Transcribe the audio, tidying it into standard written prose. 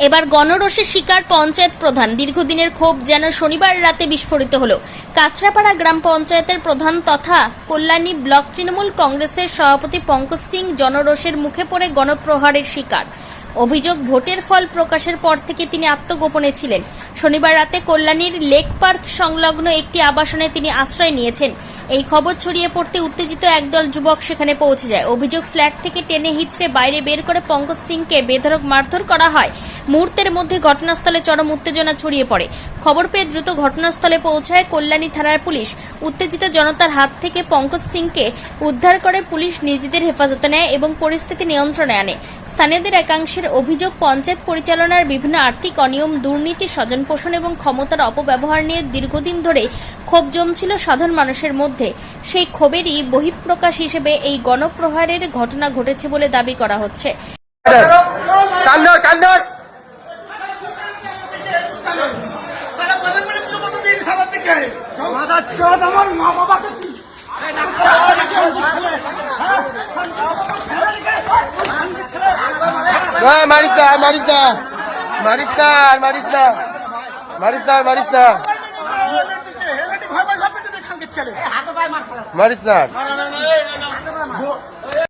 এবার গণরোষের শিকার পঞ্চায়েত প্রধান। দীর্ঘদিনের ক্ষোভ যেন শনিবার রাতে বিস্ফোরিত হলো। কাছড়াপাড়া গ্রাম পঞ্চায়েতের প্রধান তথা কল্যাণী ব্লক তৃণমূল কংগ্রেসের সভাপতি পঙ্কজ সিং জনরোষের মুখে পড়ে গণপ্রহারের শিকার। অভিযোগ, ভোটের ফল প্রকাশের পর থেকে তিনি আত্মগোপনে ছিলেন। শনিবার রাতে কল্যাণীর লেক পার্ক সংলগ্ন একটি আবাসনে তিনি আশ্রয় নিয়েছেন। এই খবর ছড়িয়ে পড়তে উত্তেজিত একদল যুবক সেখানে পৌঁছে যায়। অভিযোগ, ফ্ল্যাট থেকে টেনে হিঁচড়ে বাইরে বের করে পঙ্কজ সিংকে বেধড়ক মারধর করা হয়। মুহূর্তের মধ্যে ঘটনাস্থলে চরম উত্তেজনা ছড়িয়ে পড়ে। খবর পেয়ে দ্রুত ঘটনাস্থলে পৌঁছায় কল্যাণী থানার পুলিশ। উত্তেজিত জনতার হাত থেকে পঙ্কজ সিংকে উদ্ধার করে পুলিশ নিজেদের হেফাজতে নেয় এবং পরিস্থিতি নিয়ন্ত্রণে আনে। স্থানীয়দের একাংশের অভিযোগ, পঞ্চায়েত পরিচালনার বিভিন্ন আর্থিক অনিয়ম, দুর্নীতি, স্বজনপোষণ এবং ক্ষমতার অপব্যবহার নিয়ে দীর্ঘদিন ধরে ক্ষোভ জমছিল সাধারণ মানুষের মধ্যে। সেই ক্ষোভেরই বহিঃপ্রকাশ হিসেবে এই গণপ্রহারের ঘটনা ঘটেছে বলে দাবি করা হচ্ছে। মারিস না মারিস না মারিস না মারিস না মারিস না মারিস না মারিস না।